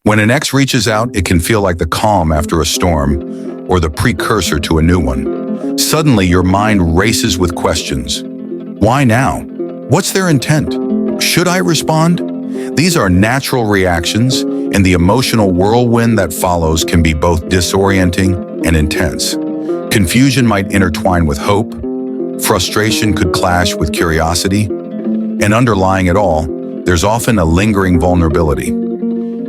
When an ex reaches out, it can feel like the calm after a storm or the precursor to a new one. Suddenly, your mind races with questions. Why now? What's their intent? Should I respond? These are natural reactions, and the emotional whirlwind that follows can be both disorienting and intense. Confusion might intertwine with hope, frustration could clash with curiosity, and underlying it all, there's often a lingering vulnerability.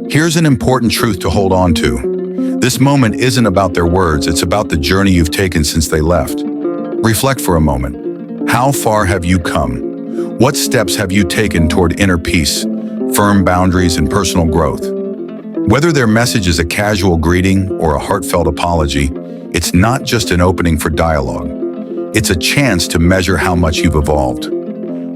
Here's an important truth to hold on to. This moment isn't about their words, it's about the journey you've taken since they left. Reflect for a moment. How far have you come? What steps have you taken toward inner peace, firm boundaries, and personal growth? Whether their message is a casual greeting or a heartfelt apology, it's not just an opening for dialogue. It's a chance to measure how much you've evolved.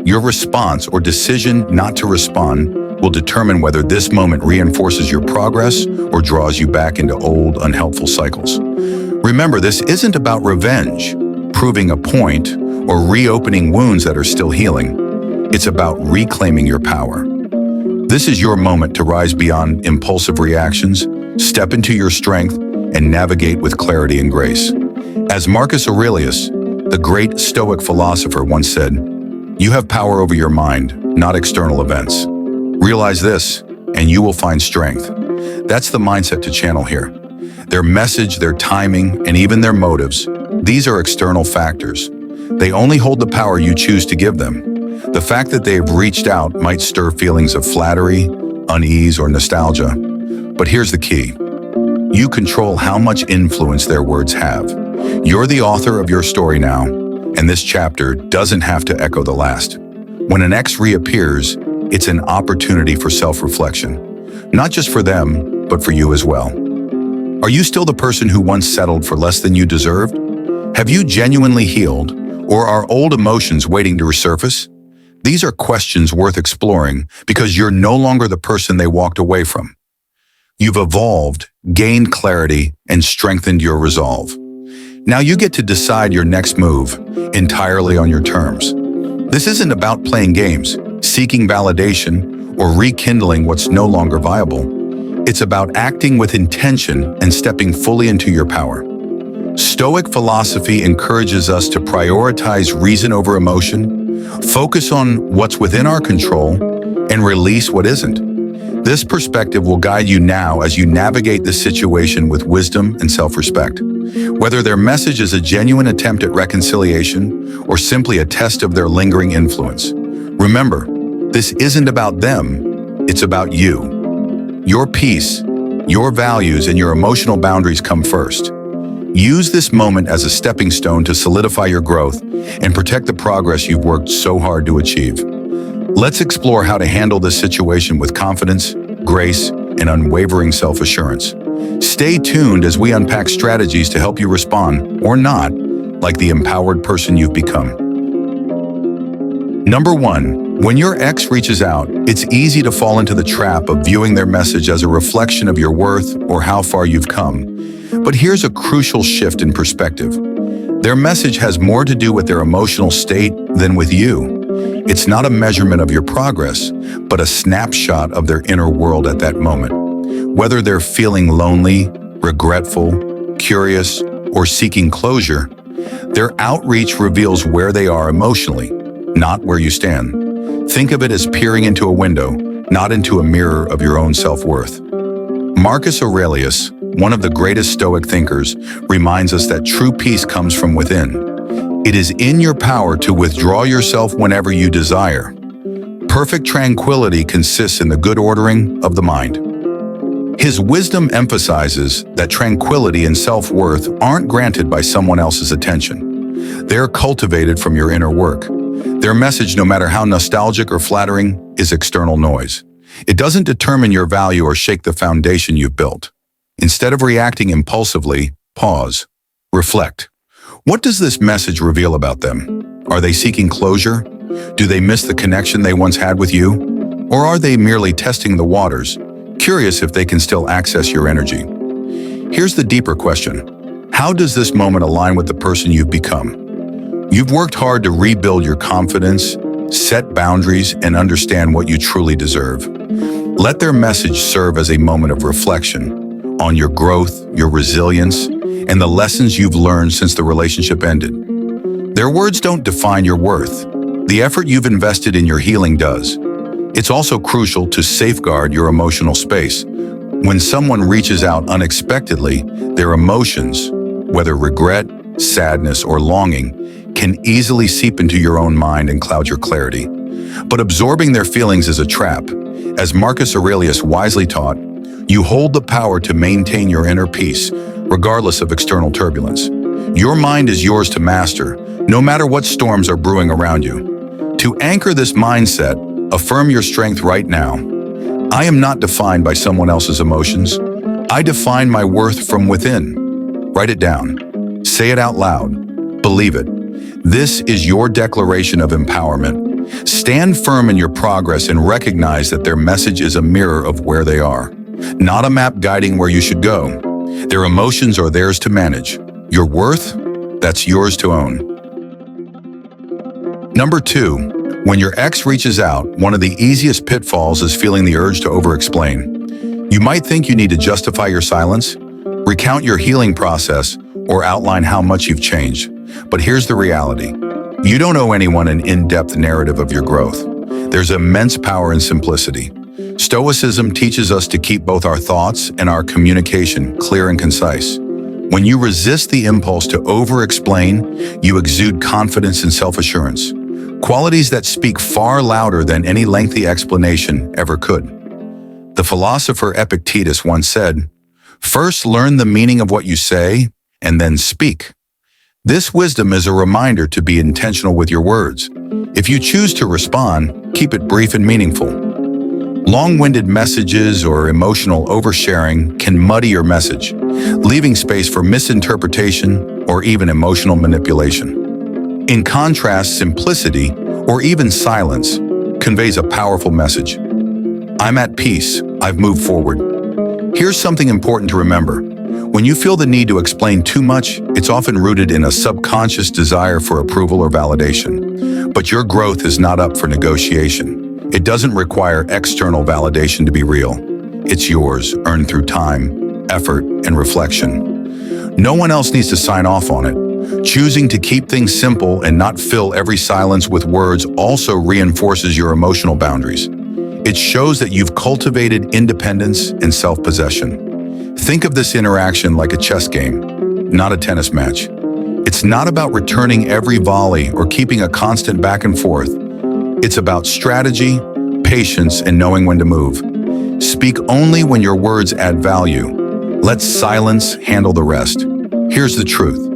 Your response or decision not to respond will determine whether this moment reinforces your progress or draws you back into old, unhelpful cycles. Remember, this isn't about revenge, proving a point, or reopening wounds that are still healing. It's about reclaiming your power. This is your moment to rise beyond impulsive reactions, step into your strength, and navigate with clarity and grace. As Marcus Aurelius, the great Stoic philosopher, once said, "You have power over your mind, not external events. Realize this, and you will find strength." That's the mindset to channel here. Their message, their timing, and even their motives, these are external factors. They only hold the power you choose to give them. The fact that they have reached out might stir feelings of flattery, unease, or nostalgia. But here's the key. You control how much influence their words have. You're the author of your story now, and this chapter doesn't have to echo the last. When an ex reappears, it's an opportunity for self-reflection, not just for them, but for you as well. Are you still the person who once settled for less than you deserved? Have you genuinely healed, or are old emotions waiting to resurface? These are questions worth exploring because you're no longer the person they walked away from. You've evolved, gained clarity, and strengthened your resolve. Now you get to decide your next move entirely on your terms. This isn't about playing games, seeking validation, or rekindling what's no longer viable. It's about acting with intention and stepping fully into your power. Stoic philosophy encourages us to prioritize reason over emotion, focus on what's within our control, and release what isn't. This perspective will guide you now as you navigate the situation with wisdom and self-respect. Whether their message is a genuine attempt at reconciliation or simply a test of their lingering influence, remember, this isn't about them, it's about you. Your peace, your values, and your emotional boundaries come first. Use this moment as a stepping stone to solidify your growth and protect the progress you've worked so hard to achieve. Let's explore how to handle this situation with confidence, grace, and unwavering self-assurance. Stay tuned as we unpack strategies to help you respond, or not, like the empowered person you've become. Number 1, when your ex reaches out, it's easy to fall into the trap of viewing their message as a reflection of your worth or how far you've come. But here's a crucial shift in perspective. Their message has more to do with their emotional state than with you. It's not a measurement of your progress, but a snapshot of their inner world at that moment. Whether they're feeling lonely, regretful, curious, or seeking closure, their outreach reveals where they are emotionally, not where you stand. Think of it as peering into a window, not into a mirror of your own self-worth. Marcus Aurelius, one of the greatest Stoic thinkers, reminds us that true peace comes from within. It is in your power to withdraw yourself whenever you desire. Perfect tranquility consists in the good ordering of the mind. His wisdom emphasizes that tranquility and self-worth aren't granted by someone else's attention. They're cultivated from your inner work. Their message, no matter how nostalgic or flattering, is external noise. It doesn't determine your value or shake the foundation you've built. Instead of reacting impulsively, pause, reflect. What does this message reveal about them? Are they seeking closure? Do they miss the connection they once had with you? Or are they merely testing the waters, curious if they can still access your energy? Here's the deeper question. How does this moment align with the person you've become? You've worked hard to rebuild your confidence, set boundaries, and understand what you truly deserve. Let their message serve as a moment of reflection on your growth, your resilience, and the lessons you've learned since the relationship ended. Their words don't define your worth. The effort you've invested in your healing does. It's also crucial to safeguard your emotional space. When someone reaches out unexpectedly, their emotions, whether regret, sadness, or longing, can easily seep into your own mind and cloud your clarity. But absorbing their feelings is a trap. As Marcus Aurelius wisely taught, you hold the power to maintain your inner peace, regardless of external turbulence. Your mind is yours to master, no matter what storms are brewing around you. To anchor this mindset, affirm your strength right now. I am not defined by someone else's emotions. I define my worth from within. Write it down. Say it out loud. Believe it. This is your declaration of empowerment. Stand firm in your progress and recognize that their message is a mirror of where they are, not a map guiding where you should go. Their emotions are theirs to manage. Your worth, that's yours to own. Number 2, when your ex reaches out, one of the easiest pitfalls is feeling the urge to over-explain. You might think you need to justify your silence, recount your healing process, or outline how much you've changed. But here's the reality. You don't owe anyone an in-depth narrative of your growth. There's immense power in simplicity. Stoicism teaches us to keep both our thoughts and our communication clear and concise. When you resist the impulse to over-explain, you exude confidence and self-assurance, qualities that speak far louder than any lengthy explanation ever could. The philosopher Epictetus once said, "First learn the meaning of what you say, and then speak." This wisdom is a reminder to be intentional with your words. If you choose to respond, keep it brief and meaningful. Long-winded messages or emotional oversharing can muddy your message, leaving space for misinterpretation or even emotional manipulation. In contrast, simplicity, or even silence, conveys a powerful message. I'm at peace. I've moved forward. Here's something important to remember. When you feel the need to explain too much, it's often rooted in a subconscious desire for approval or validation. But your growth is not up for negotiation. It doesn't require external validation to be real. It's yours, earned through time, effort, and reflection. No one else needs to sign off on it. Choosing to keep things simple and not fill every silence with words also reinforces your emotional boundaries. It shows that you've cultivated independence and self-possession. Think of this interaction like a chess game, not a tennis match. It's not about returning every volley or keeping a constant back and forth. It's about strategy, patience, and knowing when to move. Speak only when your words add value. Let silence handle the rest. Here's the truth.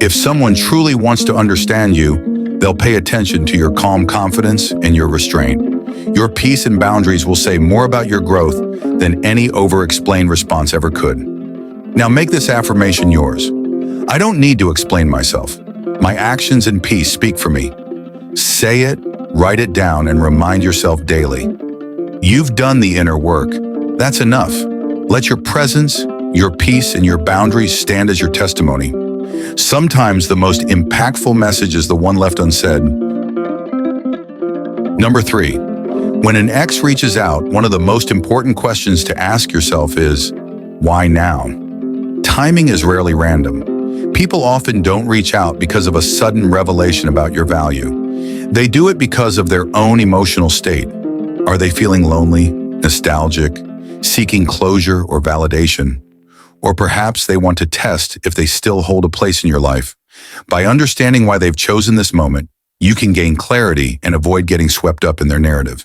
If someone truly wants to understand you, they'll pay attention to your calm confidence and your restraint. Your peace and boundaries will say more about your growth than any over-explained response ever could. Now make this affirmation yours. I don't need to explain myself. My actions and peace speak for me. Say it, write it down, and remind yourself daily. You've done the inner work. That's enough. Let your presence, your peace, and your boundaries stand as your testimony. Sometimes the most impactful message is the one left unsaid. Number 3. When an ex reaches out, one of the most important questions to ask yourself is, why now? Timing is rarely random. People often don't reach out because of a sudden revelation about your value. They do it because of their own emotional state. Are they feeling lonely, nostalgic, seeking closure or validation? Or perhaps they want to test if they still hold a place in your life. By understanding why they've chosen this moment, you can gain clarity and avoid getting swept up in their narrative.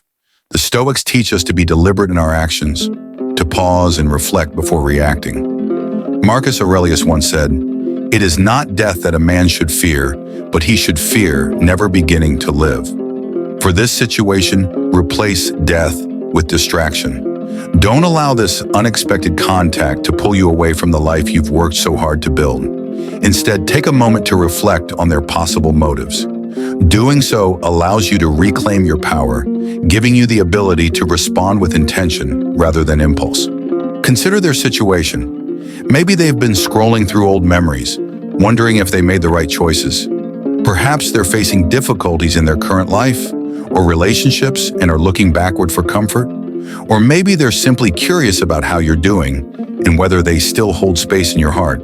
The Stoics teach us to be deliberate in our actions, to pause and reflect before reacting. Marcus Aurelius once said, "It is not death that a man should fear, but he should fear never beginning to live." For this situation, replace death with distraction. Don't allow this unexpected contact to pull you away from the life you've worked so hard to build. Instead, take a moment to reflect on their possible motives. Doing so allows you to reclaim your power, giving you the ability to respond with intention rather than impulse. Consider their situation. Maybe they've been scrolling through old memories, wondering if they made the right choices. Perhaps they're facing difficulties in their current life or relationships and are looking backward for comfort. Or maybe they're simply curious about how you're doing and whether they still hold space in your heart.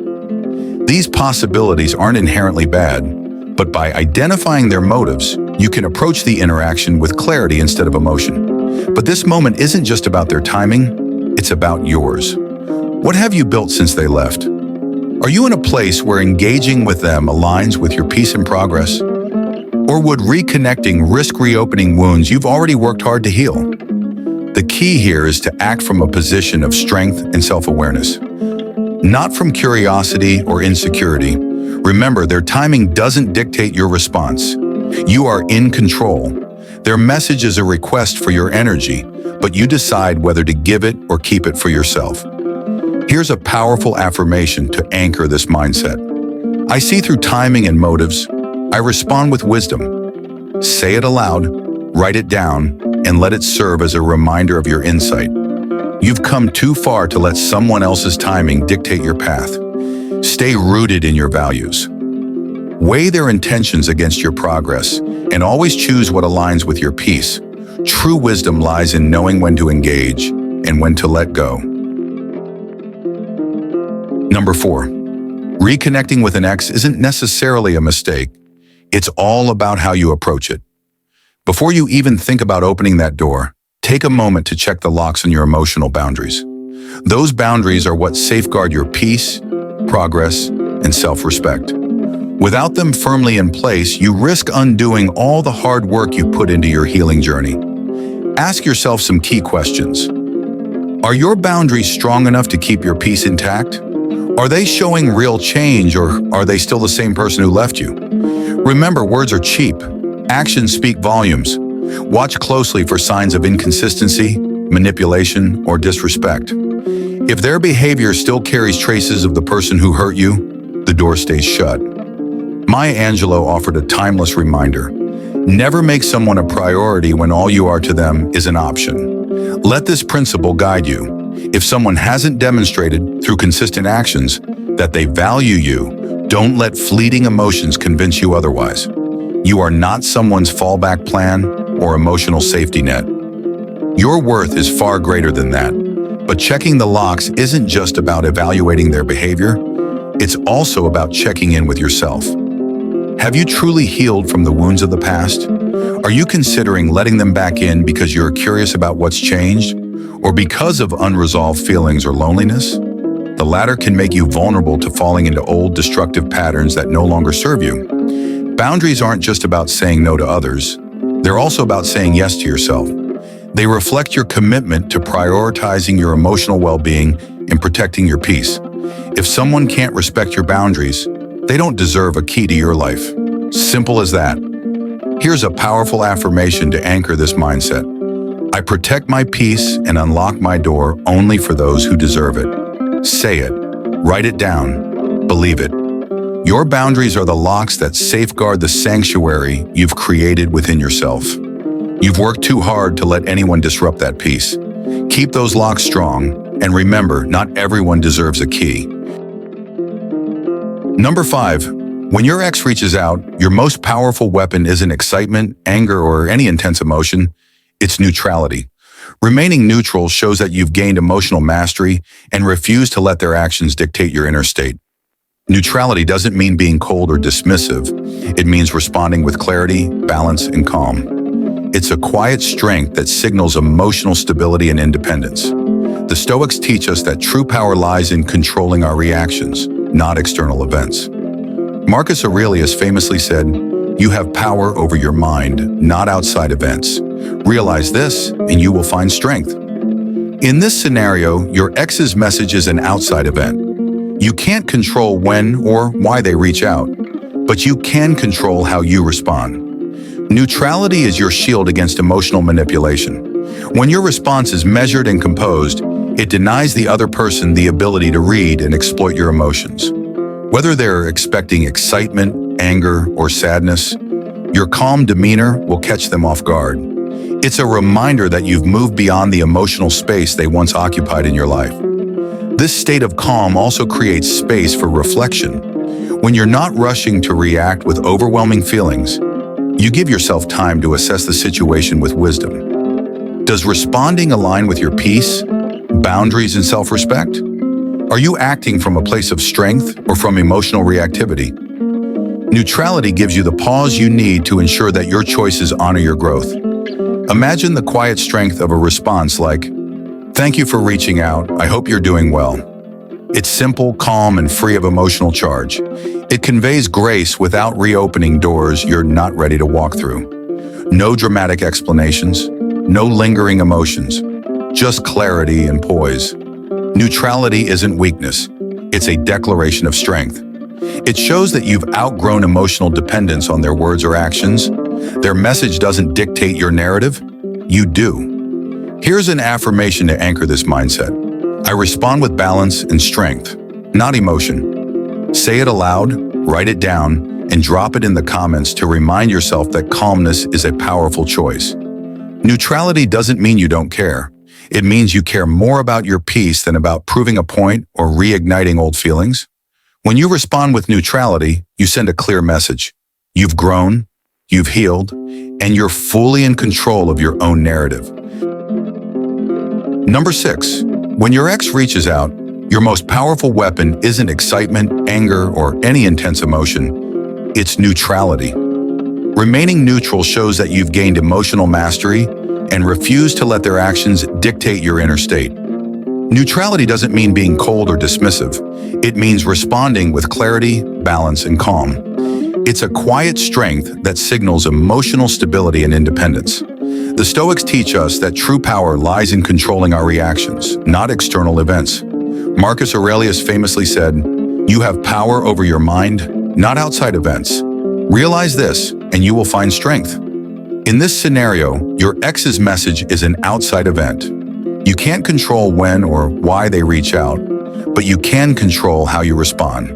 These possibilities aren't inherently bad, but by identifying their motives, you can approach the interaction with clarity instead of emotion. But this moment isn't just about their timing, it's about yours. What have you built since they left? Are you in a place where engaging with them aligns with your peace and progress? Or would reconnecting risk reopening wounds you've already worked hard to heal? The key here is to act from a position of strength and self-awareness, not from curiosity or insecurity. Remember, their timing doesn't dictate your response. You are in control. Their message is a request for your energy, but you decide whether to give it or keep it for yourself. Here's a powerful affirmation to anchor this mindset. I see through timing and motives. I respond with wisdom. Say it aloud, write it down, and let it serve as a reminder of your insight. You've come too far to let someone else's timing dictate your path. Stay rooted in your values. Weigh their intentions against your progress, and always choose what aligns with your peace. True wisdom lies in knowing when to engage and when to let go. Number 4, reconnecting with an ex isn't necessarily a mistake. It's all about how you approach it. Before you even think about opening that door, take a moment to check the locks on your emotional boundaries. Those boundaries are what safeguard your peace, progress, and self-respect. Without them firmly in place, you risk undoing all the hard work you put into your healing journey. Ask yourself some key questions. Are your boundaries strong enough to keep your peace intact? Are they showing real change, or are they still the same person who left you? Remember, words are cheap. Actions speak volumes. Watch closely for signs of inconsistency, manipulation, or disrespect. If their behavior still carries traces of the person who hurt you, the door stays shut. Maya Angelou offered a timeless reminder. Never make someone a priority when all you are to them is an option. Let this principle guide you. If someone hasn't demonstrated through consistent actions that they value you, don't let fleeting emotions convince you otherwise. You are not someone's fallback plan or emotional safety net. Your worth is far greater than that. But checking the locks isn't just about evaluating their behavior, it's also about checking in with yourself. Have you truly healed from the wounds of the past? Are you considering letting them back in because you're curious about what's changed, or because of unresolved feelings or loneliness? The latter can make you vulnerable to falling into old destructive patterns that no longer serve you. Boundaries aren't just about saying no to others, they're also about saying yes to yourself. They reflect your commitment to prioritizing your emotional well-being and protecting your peace. If someone can't respect your boundaries, they don't deserve a key to your life. Simple as that. Here's a powerful affirmation to anchor this mindset. I protect my peace and unlock my door only for those who deserve it. Say it, write it down, believe it. Your boundaries are the locks that safeguard the sanctuary you've created within yourself. You've worked too hard to let anyone disrupt that peace. Keep those locks strong, and remember, not everyone deserves a key. Number 5, when your ex reaches out, your most powerful weapon isn't excitement, anger, or any intense emotion. It's neutrality. Remaining neutral shows that you've gained emotional mastery and refuse to let their actions dictate your inner state. Neutrality doesn't mean being cold or dismissive. It means responding with clarity, balance, and calm. It's a quiet strength that signals emotional stability and independence. The Stoics teach us that true power lies in controlling our reactions, not external events. Marcus Aurelius famously said, "You have power over your mind, not outside events. Realize this, and you will find strength." In this scenario, your ex's message is an outside event. You can't control when or why they reach out, but you can control how you respond. Neutrality is your shield against emotional manipulation. When your response is measured and composed, it denies the other person the ability to read and exploit your emotions. Whether they're expecting excitement, anger, or sadness, your calm demeanor will catch them off guard. It's a reminder that you've moved beyond the emotional space they once occupied in your life. This state of calm also creates space for reflection. When you're not rushing to react with overwhelming feelings, you give yourself time to assess the situation with wisdom. Does responding align with your peace, boundaries, and self-respect? Are you acting from a place of strength or from emotional reactivity? Neutrality gives you the pause you need to ensure that your choices honor your growth. Imagine the quiet strength of a response like, "Thank you for reaching out. I hope you're doing well." It's simple, calm, and free of emotional charge. It conveys grace without reopening doors you're not ready to walk through. No dramatic explanations, no lingering emotions, just clarity and poise. Neutrality isn't weakness. It's a declaration of strength. It shows that you've outgrown emotional dependence on their words or actions. Their message doesn't dictate your narrative. You do. Here's an affirmation to anchor this mindset. I respond with balance and strength, not emotion. Say it aloud, write it down, and drop it in the comments to remind yourself that calmness is a powerful choice. Neutrality doesn't mean you don't care. It means you care more about your peace than about proving a point or reigniting old feelings. When you respond with neutrality, you send a clear message. You've grown, you've healed, and you're fully in control of your own narrative. Number 6, when your ex reaches out, your most powerful weapon isn't excitement, anger, or any intense emotion. It's neutrality. Remaining neutral shows that you've gained emotional mastery and refuse to let their actions dictate your inner state. Neutrality doesn't mean being cold or dismissive. It means responding with clarity, balance, and calm. It's a quiet strength that signals emotional stability and independence. The Stoics teach us that true power lies in controlling our reactions, not external events. Marcus Aurelius famously said, "You have power over your mind, not outside events. Realize this, and you will find strength." In this scenario, your ex's message is an outside event. You can't control when or why they reach out, but you can control how you respond.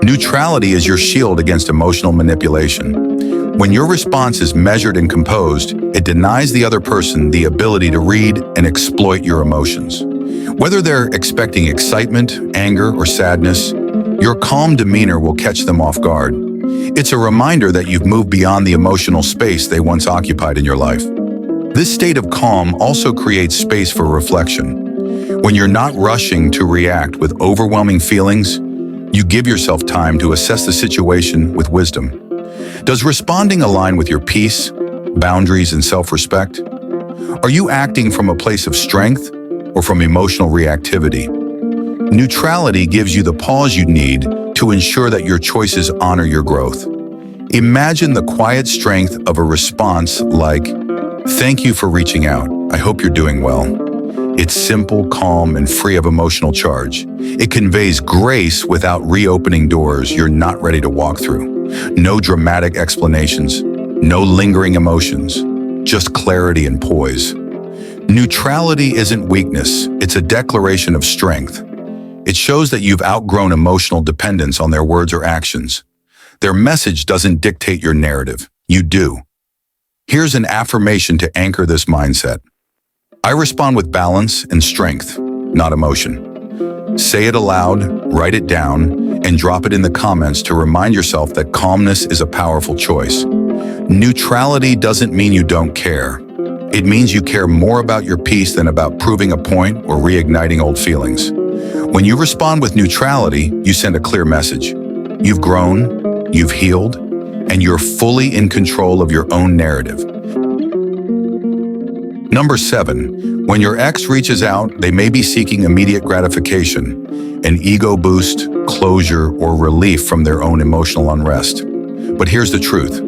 Neutrality is your shield against emotional manipulation. When your response is measured and composed, it denies the other person the ability to read and exploit your emotions. Whether they're expecting excitement, anger, or sadness, your calm demeanor will catch them off guard. It's a reminder that you've moved beyond the emotional space they once occupied in your life. This state of calm also creates space for reflection. When you're not rushing to react with overwhelming feelings, you give yourself time to assess the situation with wisdom. Does responding align with your peace, boundaries, and self-respect? Are you acting from a place of strength or from emotional reactivity? Neutrality gives you the pause you need to ensure that your choices honor your growth. Imagine the quiet strength of a response like, "Thank you for reaching out. I hope you're doing well." It's simple, calm, and free of emotional charge. It conveys grace without reopening doors you're not ready to walk through. No dramatic explanations, no lingering emotions, just clarity and poise. Neutrality isn't weakness, it's a declaration of strength. It shows that you've outgrown emotional dependence on their words or actions. Their message doesn't dictate your narrative. You do. Here's an affirmation to anchor this mindset. I respond with balance and strength, not emotion. Say it aloud, write it down, and drop it in the comments to remind yourself that calmness is a powerful choice. Neutrality doesn't mean you don't care. It means you care more about your peace than about proving a point or reigniting old feelings. When you respond with neutrality, you send a clear message. You've grown, you've healed, and you're fully in control of your own narrative. Number 7, when your ex reaches out, they may be seeking immediate gratification, an ego boost, closure, or relief from their own emotional unrest. But here's the truth.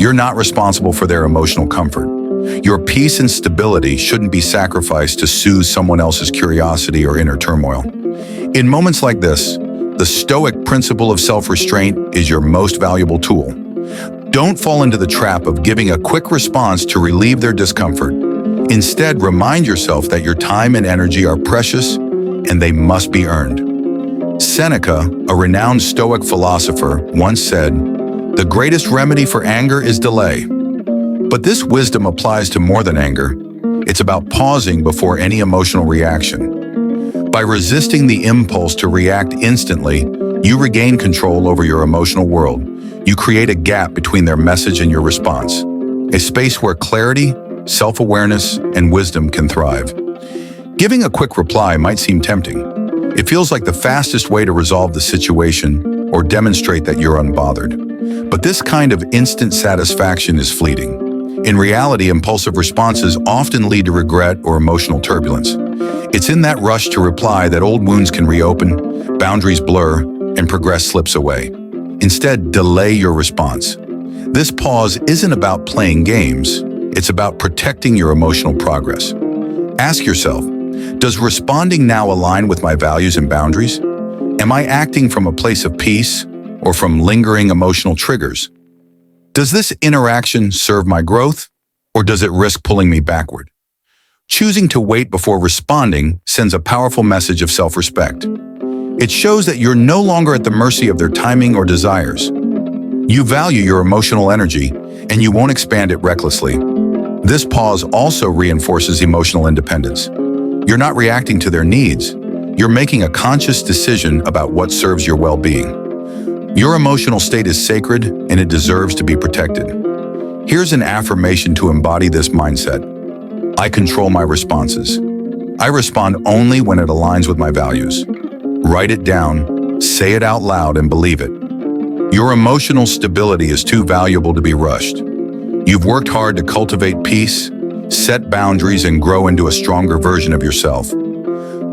You're not responsible for their emotional comfort. Your peace and stability shouldn't be sacrificed to soothe someone else's curiosity or inner turmoil. In moments like this, the Stoic principle of self-restraint is your most valuable tool. Don't fall into the trap of giving a quick response to relieve their discomfort. Instead, remind yourself that your time and energy are precious and they must be earned. Seneca, a renowned Stoic philosopher, once said, "The greatest remedy for anger is delay." But this wisdom applies to more than anger. It's about pausing before any emotional reaction. By resisting the impulse to react instantly, you regain control over your emotional world. You create a gap between their message and your response, a space where clarity, self-awareness, and wisdom can thrive. Giving a quick reply might seem tempting. It feels like the fastest way to resolve the situation or demonstrate that you're unbothered. But this kind of instant satisfaction is fleeting. In reality, impulsive responses often lead to regret or emotional turbulence. It's in that rush to reply that old wounds can reopen, boundaries blur, and progress slips away. Instead, delay your response. This pause isn't about playing games. It's about protecting your emotional progress. Ask yourself, does responding now align with my values and boundaries? Am I acting from a place of peace or from lingering emotional triggers? Does this interaction serve my growth, or does it risk pulling me backward? Choosing to wait before responding sends a powerful message of self-respect. It shows that you're no longer at the mercy of their timing or desires. You value your emotional energy, and you won't expand it recklessly. This pause also reinforces emotional independence. You're not reacting to their needs. You're making a conscious decision about what serves your well-being. Your emotional state is sacred, and it deserves to be protected. Here's an affirmation to embody this mindset. I control my responses. I respond only when it aligns with my values. Write it down, say it out loud, and believe it. Your emotional stability is too valuable to be rushed. You've worked hard to cultivate peace, set boundaries, and grow into a stronger version of yourself.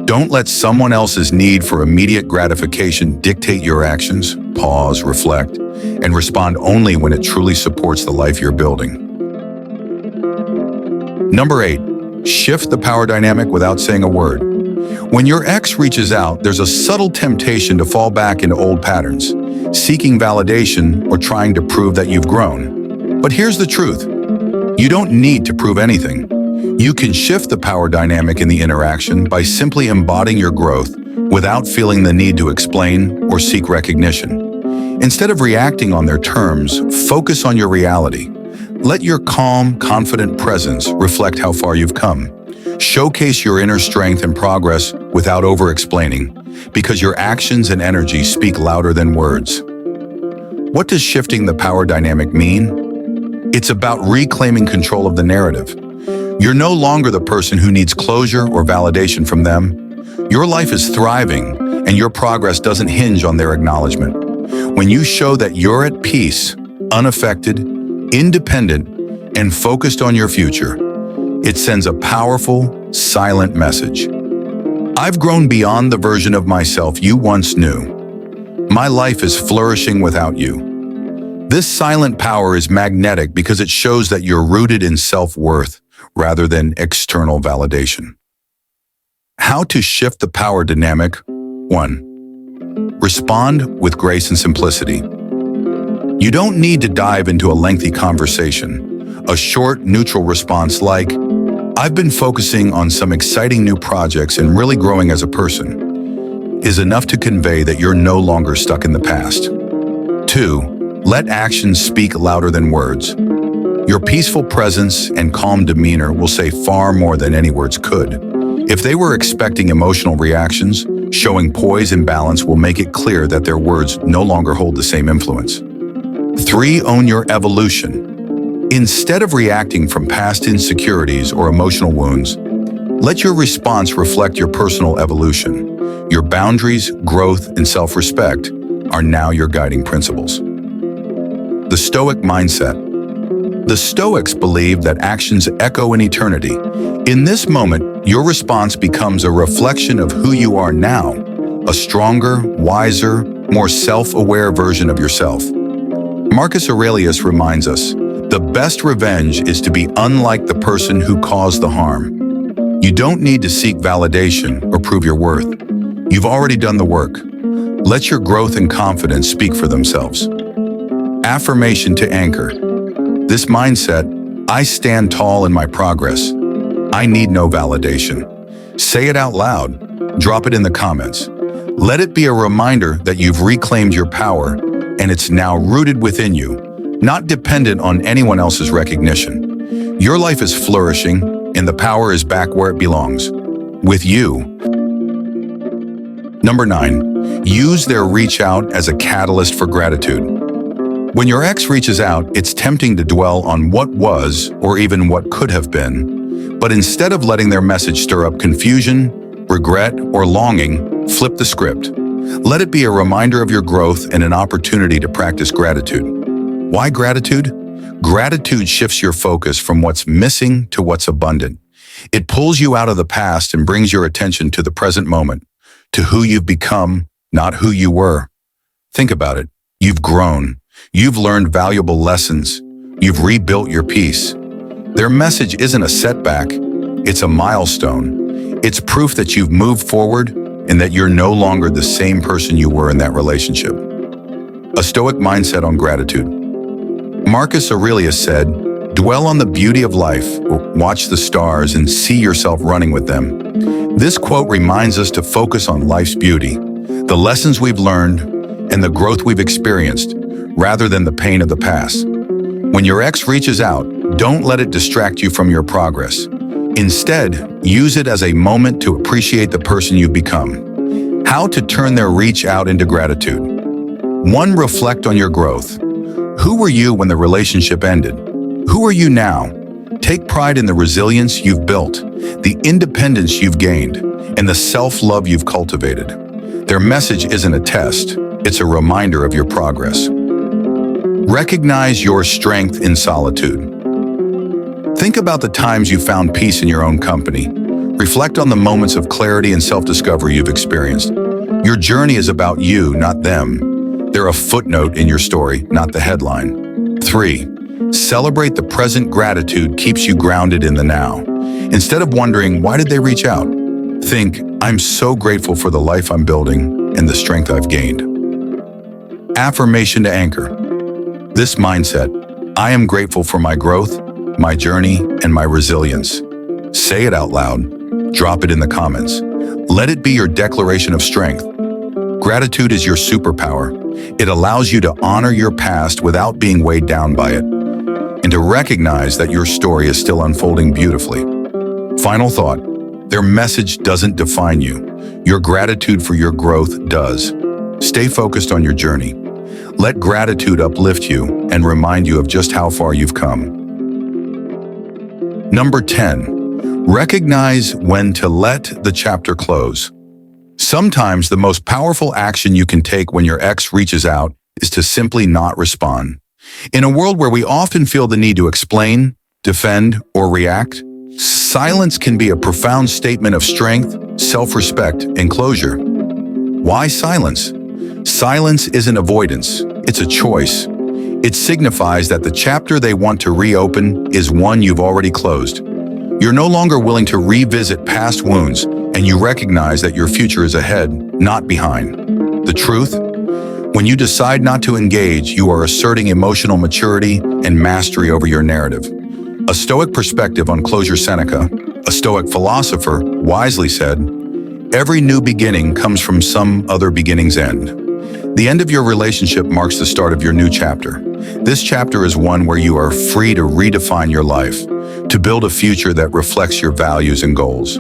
Don't let someone else's need for immediate gratification dictate your actions. Pause, reflect, and respond only when it truly supports the life you're building. Number 8, shift the power dynamic without saying a word. When your ex reaches out, there's a subtle temptation to fall back into old patterns, seeking validation or trying to prove that you've grown. But here's the truth. You don't need to prove anything. You can shift the power dynamic in the interaction by simply embodying your growth without feeling the need to explain or seek recognition. Instead of reacting on their terms, focus on your reality. Let your calm, confident presence reflect how far you've come. Showcase your inner strength and progress without over-explaining, because your actions and energy speak louder than words. What does shifting the power dynamic mean? It's about reclaiming control of the narrative. You're no longer the person who needs closure or validation from them. Your life is thriving, and your progress doesn't hinge on their acknowledgement. When you show that you're at peace, unaffected, independent, and focused on your future, it sends a powerful, silent message. I've grown beyond the version of myself you once knew. My life is flourishing without you. This silent power is magnetic because it shows that you're rooted in self-worth rather than external validation. How to shift the power dynamic? 1. Respond with grace and simplicity. You don't need to dive into a lengthy conversation. A short, neutral response like, "I've been focusing on some exciting new projects and really growing as a person," is enough to convey that you're no longer stuck in the past. 2. Let actions speak louder than words. Your peaceful presence and calm demeanor will say far more than any words could. If they were expecting emotional reactions, showing poise and balance will make it clear that their words no longer hold the same influence. 3. Own your evolution. Instead of reacting from past insecurities or emotional wounds, let your response reflect your personal evolution. Your boundaries, growth, and self-respect are now your guiding principles. The Stoic mindset. The Stoics believe that actions echo in eternity. In this moment, your response becomes a reflection of who you are now, a stronger, wiser, more self-aware version of yourself. Marcus Aurelius reminds us, the best revenge is to be unlike the person who caused the harm. You don't need to seek validation or prove your worth. You've already done the work. Let your growth and confidence speak for themselves. Affirmation to anchor. This mindset, I stand tall in my progress. I need no validation. Say it out loud. Drop it in the comments. Let it be a reminder that you've reclaimed your power and it's now rooted within you, not dependent on anyone else's recognition. Your life is flourishing and the power is back where it belongs, with you. Number 9, use their reach out as a catalyst for gratitude. When your ex reaches out, it's tempting to dwell on what was or even what could have been. But instead of letting their message stir up confusion, regret, or longing, flip the script. Let it be a reminder of your growth and an opportunity to practice gratitude. Why gratitude? Gratitude shifts your focus from what's missing to what's abundant. It pulls you out of the past and brings your attention to the present moment, to who you've become, not who you were. Think about it. You've grown. You've learned valuable lessons. You've rebuilt your peace. Their message isn't a setback. It's a milestone. It's proof that you've moved forward and that you're no longer the same person you were in that relationship. A Stoic mindset on gratitude. Marcus Aurelius said, "Dwell on the beauty of life, watch the stars, and see yourself running with them." This quote reminds us to focus on life's beauty, the lessons we've learned, and the growth we've experienced, rather than the pain of the past. When your ex reaches out, don't let it distract you from your progress. Instead, use it as a moment to appreciate the person you've become. How to turn their reach out into gratitude. 1. Reflect on your growth. Who were you when the relationship ended? Who are you now? Take pride in the resilience you've built, the independence you've gained, and the self-love you've cultivated. Their message isn't a test, it's a reminder of your progress. Recognize your strength in solitude. Think about the times you found peace in your own company. Reflect on the moments of clarity and self-discovery you've experienced. Your journey is about you, not them. They're a footnote in your story, not the headline. 3. Celebrate the present. Gratitude keeps you grounded in the now. Instead of wondering, why did they reach out? Think, I'm so grateful for the life I'm building and the strength I've gained. Affirmation to anchor. This mindset, I am grateful for my growth, my journey, and my resilience. Say it out loud. Drop it in the comments. Let it be your declaration of strength. Gratitude is your superpower. It allows you to honor your past without being weighed down by it, and to recognize that your story is still unfolding beautifully. Final thought, their message doesn't define you. Your gratitude for your growth does. Stay focused on your journey. Let gratitude uplift you and remind you of just how far you've come. Number 10, recognize when to let the chapter close. Sometimes the most powerful action you can take when your ex reaches out is to simply not respond. In a world where we often feel the need to explain, defend, or react, silence can be a profound statement of strength, self-respect, and closure. Why silence? Silence isn't avoidance, it's a choice. It signifies that the chapter they want to reopen is one you've already closed. You're no longer willing to revisit past wounds, and you recognize that your future is ahead, not behind. The truth? When you decide not to engage, you are asserting emotional maturity and mastery over your narrative. A Stoic perspective on closure. Seneca, a Stoic philosopher, wisely said, "Every new beginning comes from some other beginning's end." The end of your relationship marks the start of your new chapter. This chapter is one where you are free to redefine your life, to build a future that reflects your values and goals.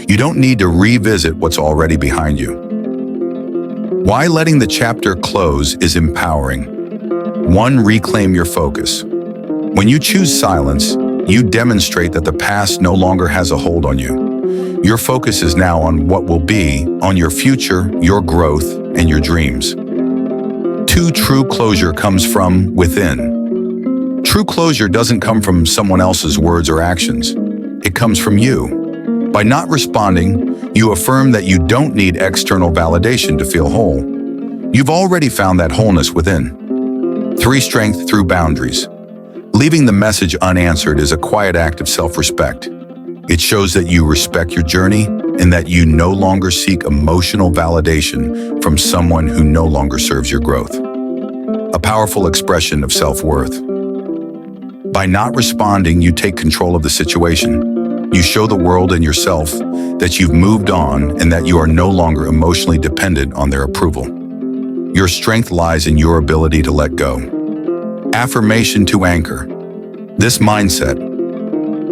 You don't need to revisit what's already behind you. Why letting the chapter close is empowering. 1. Reclaim your focus. When you choose silence, you demonstrate that the past no longer has a hold on you. Your focus is now on what will be, on your future, your growth, and your dreams. 2. True closure comes from within. True closure doesn't come from someone else's words or actions. It comes from you. By not responding, you affirm that you don't need external validation to feel whole. You've already found that wholeness within. 3. Strength through boundaries. Leaving the message unanswered is a quiet act of self-respect. It shows that you respect your journey and that you no longer seek emotional validation from someone who no longer serves your growth. A powerful expression of self-worth. By not responding, you take control of the situation. You show the world and yourself that you've moved on and that you are no longer emotionally dependent on their approval. Your strength lies in your ability to let go. Affirmation to anchor. This mindset,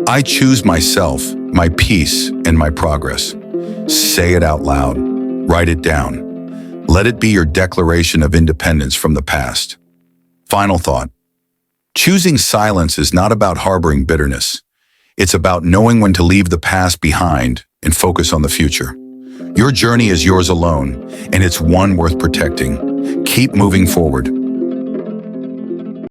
I choose myself, my peace, and my progress. Say it out loud. Write it down. Let it be your declaration of independence from the past. Final thought. Choosing silence is not about harboring bitterness. It's about knowing when to leave the past behind and focus on the future. Your journey is yours alone, and it's one worth protecting. Keep moving forward.